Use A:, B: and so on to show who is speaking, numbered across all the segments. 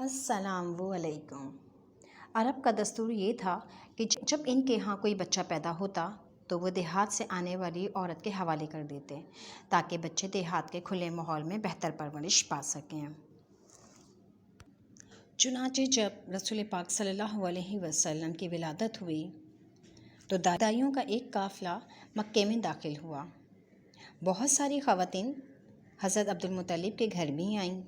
A: السلام علیکم۔ عرب کا دستور یہ تھا کہ جب ان کے ہاں کوئی بچہ پیدا ہوتا تو وہ دیہات سے آنے والی عورت کے حوالے کر دیتے تاکہ بچے دیہات کے کھلے ماحول میں بہتر پرورش پا سکیں۔ چنانچہ جب رسول پاک صلی اللہ علیہ وسلم کی ولادت ہوئی تو دائیوں کا ایک قافلہ مکے میں داخل ہوا۔ بہت ساری خواتین حضرت عبدالمطلب کے گھر بھی آئیں،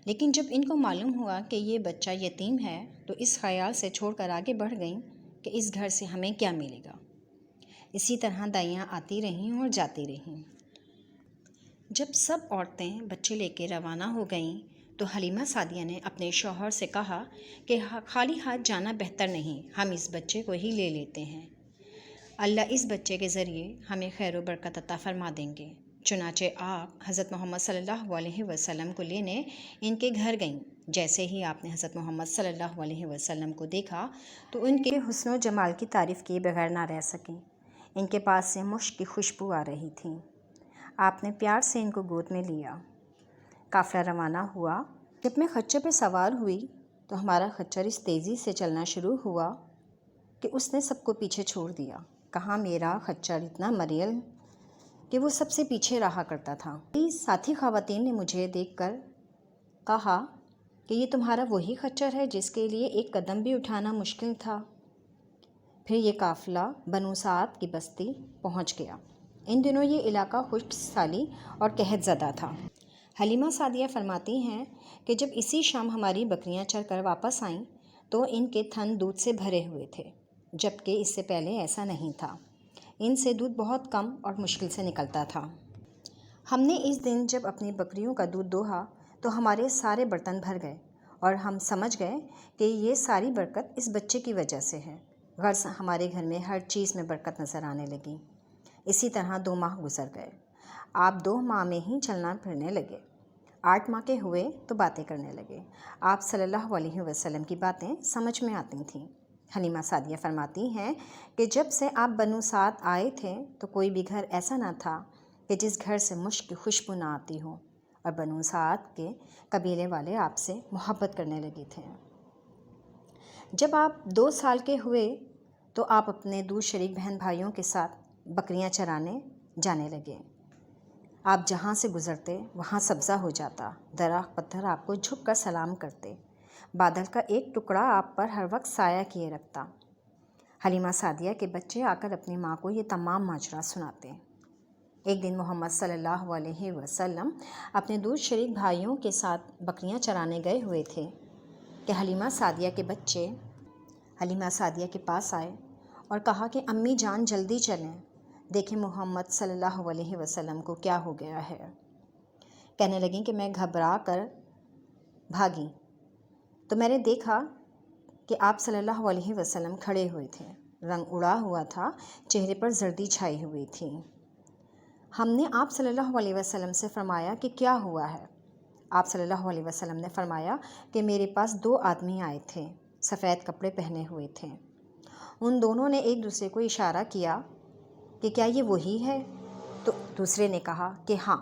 A: لیکن جب ان کو معلوم ہوا کہ یہ بچہ یتیم ہے تو اس خیال سے چھوڑ کر آگے بڑھ گئیں کہ اس گھر سے ہمیں کیا ملے گا۔ اسی طرح دائیاں آتی رہیں اور جاتی رہیں۔ جب سب عورتیں بچے لے کے روانہ ہو گئیں تو حلیمہ سعدیہ نے اپنے شوہر سے کہا کہ خالی ہاتھ جانا بہتر نہیں، ہم اس بچے کو ہی لے لیتے ہیں، اللہ اس بچے کے ذریعے ہمیں خیر و برکت عطا فرما دیں گے۔ چنانچہ آپ حضرت محمد صلی اللہ علیہ وسلم کو لینے ان کے گھر گئیں۔ جیسے ہی آپ نے حضرت محمد صلی اللہ علیہ وسلم کو دیکھا تو ان کے حسن و جمال کی تعریف کیے بغیر نہ رہ سکیں۔ ان کے پاس سے مشک کی خوشبو آ رہی تھی۔ آپ نے پیار سے ان کو گود میں لیا۔ قافلہ روانہ ہوا۔ جب میں خچر پہ سوار ہوئی تو ہمارا خچر اس تیزی سے چلنا شروع ہوا کہ اس نے سب کو پیچھے چھوڑ دیا۔ کہاں میرا خچر اتنا مریل کہ وہ سب سے پیچھے رہا کرتا تھا۔ ساتھی خواتین نے مجھے دیکھ کر کہا کہ یہ تمہارا وہی خچر ہے جس کے لیے ایک قدم بھی اٹھانا مشکل تھا۔ پھر یہ قافلہ بنو سعد کی بستی پہنچ گیا۔ ان دنوں یہ علاقہ خشک سالی اور قحط زدہ تھا۔ حلیمہ سعدیہ فرماتی ہیں کہ جب اسی شام ہماری بکریاں چر کر واپس آئیں تو ان کے تھن دودھ سے بھرے ہوئے تھے، جبکہ اس سے پہلے ایسا نہیں تھا۔ ان سے دودھ بہت کم اور مشکل سے نکلتا تھا۔ ہم نے اس دن جب اپنی بکریوں کا دودھ دوہا تو ہمارے سارے برتن بھر گئے اور ہم سمجھ گئے کہ یہ ساری برکت اس بچے کی وجہ سے ہے۔ غرض ہمارے گھر میں ہر چیز میں برکت نظر آنے لگی۔ اسی طرح 2 ماہ گزر گئے۔ آپ 2 ماہ میں ہی چلنا پھرنے لگے۔ 8 ماہ کے ہوئے تو باتیں کرنے لگے۔ آپ صلی اللہ علیہ وسلم کی باتیں سمجھ میں آتی تھیں۔ حلیمہ سعدیہ فرماتی ہیں کہ جب سے آپ بنو سعد آئے تھے تو کوئی بھی گھر ایسا نہ تھا کہ جس گھر سے مشک کی خوشبو نہ آتی ہو، اور بنو سعد کے قبیلے والے آپ سے محبت کرنے لگے تھے۔ جب آپ 2 سال کے ہوئے تو آپ اپنے دور شریک بہن بھائیوں کے ساتھ بکریاں چرانے جانے لگے۔ آپ جہاں سے گزرتے وہاں سبزہ ہو جاتا، درخت پتھر آپ کو جھک کر سلام کرتے، بادل کا ایک ٹکڑا آپ پر ہر وقت سایہ کیے رکھتا۔ حلیمہ سعدیہ کے بچے آ کر اپنی ماں کو یہ تمام ماجرا سناتے۔ ایک دن محمد صلی اللہ علیہ وسلم اپنے دور شریک بھائیوں کے ساتھ بکریاں چرانے گئے ہوئے تھے کہ حلیمہ سعدیہ کے بچے حلیمہ سعدیہ کے پاس آئے اور کہا کہ امی جان جلدی چلیں، دیکھیں محمد صلی اللہ علیہ وسلم کو کیا ہو گیا ہے۔ کہنے لگیں کہ میں گھبرا کر بھاگی تو میں نے دیکھا کہ آپ صلی اللہ علیہ وسلم کھڑے ہوئے تھے، رنگ اڑا ہوا تھا، چہرے پر زردی چھائی ہوئی تھی۔ ہم نے آپ صلی اللہ علیہ وسلم سے فرمایا کہ کیا ہوا ہے؟ آپ صلی اللہ علیہ وسلم نے فرمایا کہ میرے پاس 2 آدمی آئے تھے، سفید کپڑے پہنے ہوئے تھے۔ ان دونوں نے ایک دوسرے کو اشارہ کیا کہ کیا یہ وہی ہے؟ تو دوسرے نے کہا کہ ہاں۔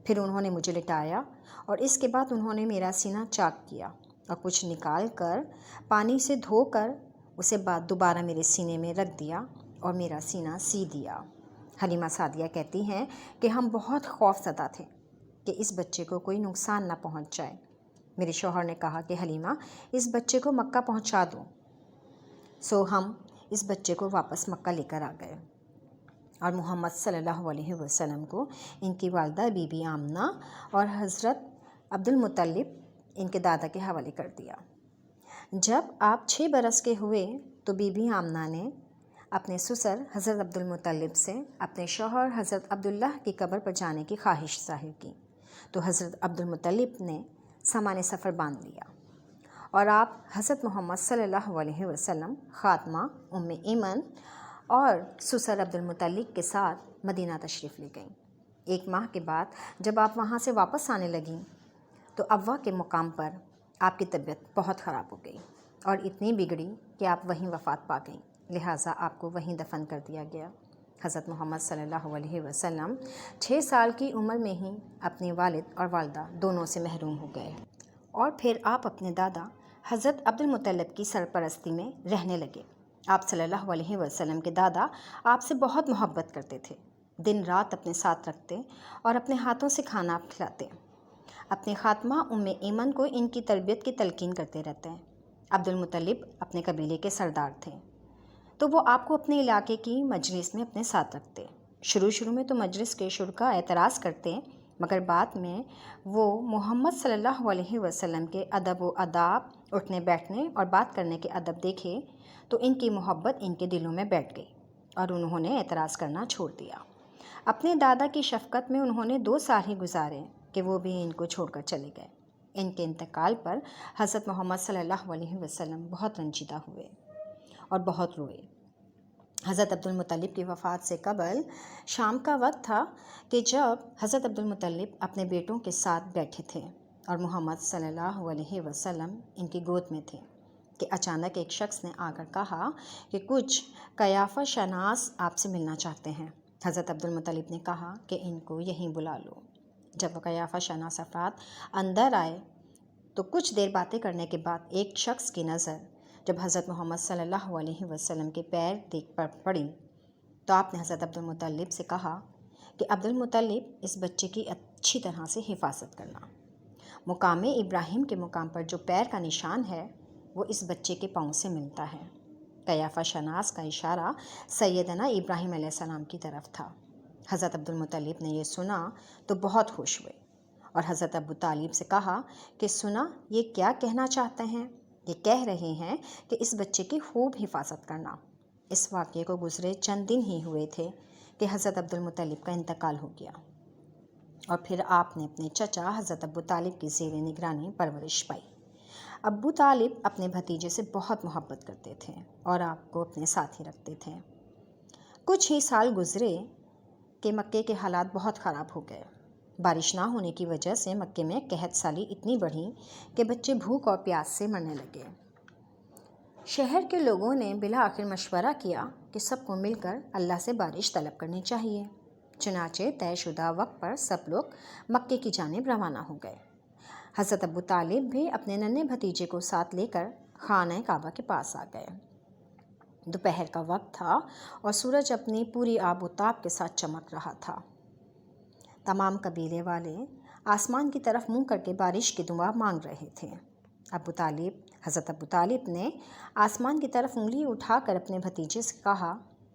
A: پھر انہوں نے مجھے لٹایا اور اس کے بعد انہوں نے میرا سینہ چاک کیا اور کچھ نکال کر پانی سے دھو کر اسے بعد دوبارہ میرے سینے میں رکھ دیا اور میرا سینہ سی دیا۔ حلیمہ سعدیہ کہتی ہیں کہ ہم بہت خوف زدہ تھے کہ اس بچے کو کوئی نقصان نہ پہنچ جائے۔ میرے شوہر نے کہا کہ حلیمہ اس بچے کو مکہ پہنچا دو۔ سو ہم اس بچے کو واپس مکہ لے کر آ گئے اور محمد صلی اللہ علیہ وسلم کو ان کی والدہ بی بی آمنہ اور حضرت عبدالمطلب ان کے دادا کے حوالے کر دیا۔ جب آپ 6 برس کے ہوئے تو بی بی آمنہ نے اپنے سسر حضرت عبدالمطلب سے اپنے شوہر حضرت عبداللہ کی قبر پر جانے کی خواہش ظاہر کی تو حضرت عبدالمطلب نے سامان سفر باندھ لیا اور آپ حضرت محمد صلی اللہ علیہ وسلم، خاتمہ ام ایمن اور سسر عبدالمطلب کے ساتھ مدینہ تشریف لے گئیں۔ 1 ماہ کے بعد جب آپ وہاں سے واپس آنے لگیں تو ابوا کے مقام پر آپ کی طبیعت بہت خراب ہو گئی اور اتنی بگڑی کہ آپ وہیں وفات پا گئیں، لہٰذا آپ کو وہیں دفن کر دیا گیا۔ حضرت محمد صلی اللہ علیہ وسلم 6 سال کی عمر میں ہی اپنے والد اور والدہ دونوں سے محروم ہو گئے۔ اور پھر آپ اپنے دادا حضرت عبد المطلب کی سرپرستی میں رہنے لگے۔ آپ صلی اللہ علیہ وسلم کے دادا آپ سے بہت محبت کرتے تھے، دن رات اپنے ساتھ رکھتے اور اپنے ہاتھوں سے کھانا کھلاتے۔ اپنے خاتمہ ایمن کو ان کی تربیت کی تلقین کرتے رہتے ہیں۔ عبد المطلب اپنے قبیلے کے سردار تھے، تو وہ آپ کو اپنے علاقے کی مجلس میں اپنے ساتھ رکھتے۔ شروع میں تو مجلس کے شرکا اعتراض کرتے، مگر بعد میں وہ محمد صلی اللہ علیہ وسلم کے ادب و آداب، اٹھنے بیٹھنے اور بات کرنے کے ادب دیکھے تو ان کی محبت ان کے دلوں میں بیٹھ گئی اور انہوں نے اعتراض کرنا چھوڑ دیا۔ اپنے دادا کی شفقت میں انہوں نے 2 سال ہی گزارے کہ وہ بھی ان کو چھوڑ کر چلے گئے۔ ان کے انتقال پر حضرت محمد صلی اللہ علیہ وسلم بہت رنجیدہ ہوئے اور بہت روئے۔ حضرت عبد المطلب کی وفات سے قبل شام کا وقت تھا کہ جب حضرت عبد المطلب اپنے بیٹوں کے ساتھ بیٹھے تھے اور محمد صلی اللہ علیہ وسلم ان کی گود میں تھے کہ اچانک ایک شخص نے آ کر کہا کہ کچھ قیافہ شناس آپ سے ملنا چاہتے ہیں۔ حضرت عبد المطلب نے کہا کہ ان کو یہیں بلا لو۔ جب وہ قیافہ شناس افراد اندر آئے تو کچھ دیر باتیں کرنے کے بعد ایک شخص کی نظر جب حضرت محمد صلی اللہ علیہ وسلم کے پیر دیکھ پر پڑی تو آپ نے حضرت عبد المطلب سے کہا کہ عبد المطلب، اس بچے کی اچھی طرح سے حفاظت کرنا۔ مقام ابراہیم کے مقام پر جو پیر کا نشان ہے وہ اس بچے کے پاؤں سے ملتا ہے۔ قیافہ شناس کا اشارہ سیدنا ابراہیم علیہ السلام کی طرف تھا۔ حضرت عبد المطلب نے یہ سنا تو بہت خوش ہوئے اور حضرت ابو طالب سے کہا کہ سنا یہ کیا کہنا چاہتے ہیں؟ یہ کہہ رہے ہیں کہ اس بچے کی خوب حفاظت کرنا۔ اس واقعے کو گزرے چند دن ہی ہوئے تھے کہ حضرت عبد المطلب کا انتقال ہو گیا اور پھر آپ نے اپنے چچا حضرت ابو طالب کی زیر نگرانی پرورش پائی۔ ابو طالب اپنے بھتیجے سے بہت محبت کرتے تھے اور آپ کو اپنے ساتھ ہی رکھتے تھے۔ کچھ ہی سال گزرے کہ مکے کے حالات بہت خراب ہو گئے۔ بارش نہ ہونے کی وجہ سے مکے میں قحط سالی اتنی بڑھی کہ بچے بھوک اور پیاس سے مرنے لگے۔ شہر کے لوگوں نے بالآخر مشورہ کیا کہ سب کو مل کر اللہ سے بارش طلب کرنی چاہیے۔ چنانچہ طے شدہ وقت پر سب لوگ مکے کی جانب روانہ ہو گئے۔ حضرت ابو طالب بھی اپنے ننھے بھتیجے کو ساتھ لے کر خانہ کعبہ کے پاس آ گئے۔ دوپہر کا وقت تھا اور سورج اپنی پوری آب و تاب کے ساتھ چمک رہا تھا۔ تمام قبیلے والے آسمان کی طرف منہ کر کے بارش کی دعا مانگ رہے تھے۔ حضرت ابو طالب نے آسمان کی طرف انگلی اٹھا کر اپنے بھتیجے سے کہا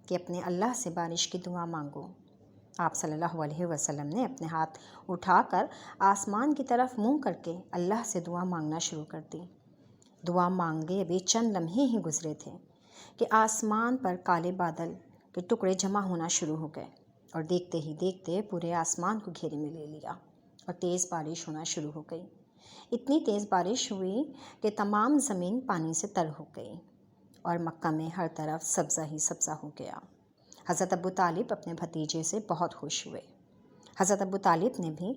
A: کہ اپنے اللہ سے بارش کی دعا مانگو۔ آپ صلی اللہ علیہ وسلم نے اپنے ہاتھ اٹھا کر آسمان کی طرف منہ کر کے اللہ سے دعا مانگنا شروع کر دی۔ دعا مانگے ابھی چند لمحے ہی گزرے تھے کہ آسمان پر کالے بادل کے ٹکڑے جمع ہونا شروع ہو گئے اور دیکھتے ہی دیکھتے پورے آسمان کو گھیرے میں لے لیا اور تیز بارش ہونا شروع ہو گئی۔ اتنی تیز بارش ہوئی کہ تمام زمین پانی سے تر ہو گئی اور مکہ میں ہر طرف سبزہ ہی سبزہ ہو گیا۔ حضرت ابو طالب اپنے بھتیجے سے بہت خوش ہوئے۔ حضرت ابو طالب نے بھی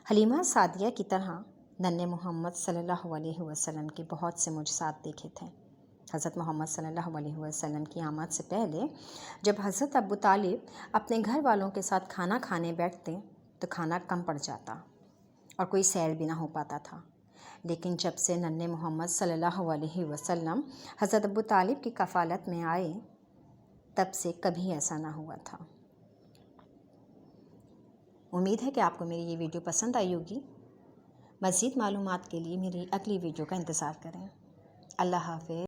A: حلیمہ سعدیہ کی طرح ننھے محمد صلی اللہ علیہ وسلم کے بہت سے معجزات دیکھے تھے۔ حضرت محمد صلی اللہ علیہ وسلم کی آمد سے پہلے جب حضرت ابو طالب اپنے گھر والوں کے ساتھ کھانا کھانے بیٹھتے تو کھانا کم پڑ جاتا اور کوئی سیر بھی نہ ہو پاتا تھا، لیکن جب سے ننھے محمد صلی اللہ علیہ وسلم حضرت ابو طالب کی کفالت میں آئے تب سے کبھی ایسا نہ ہوا تھا۔ امید ہے کہ آپ کو میری یہ ویڈیو پسند آئی ہوگی۔ مزید معلومات کے لیے میری اگلی ویڈیو کا انتظار کریں۔ اللہ حافظ۔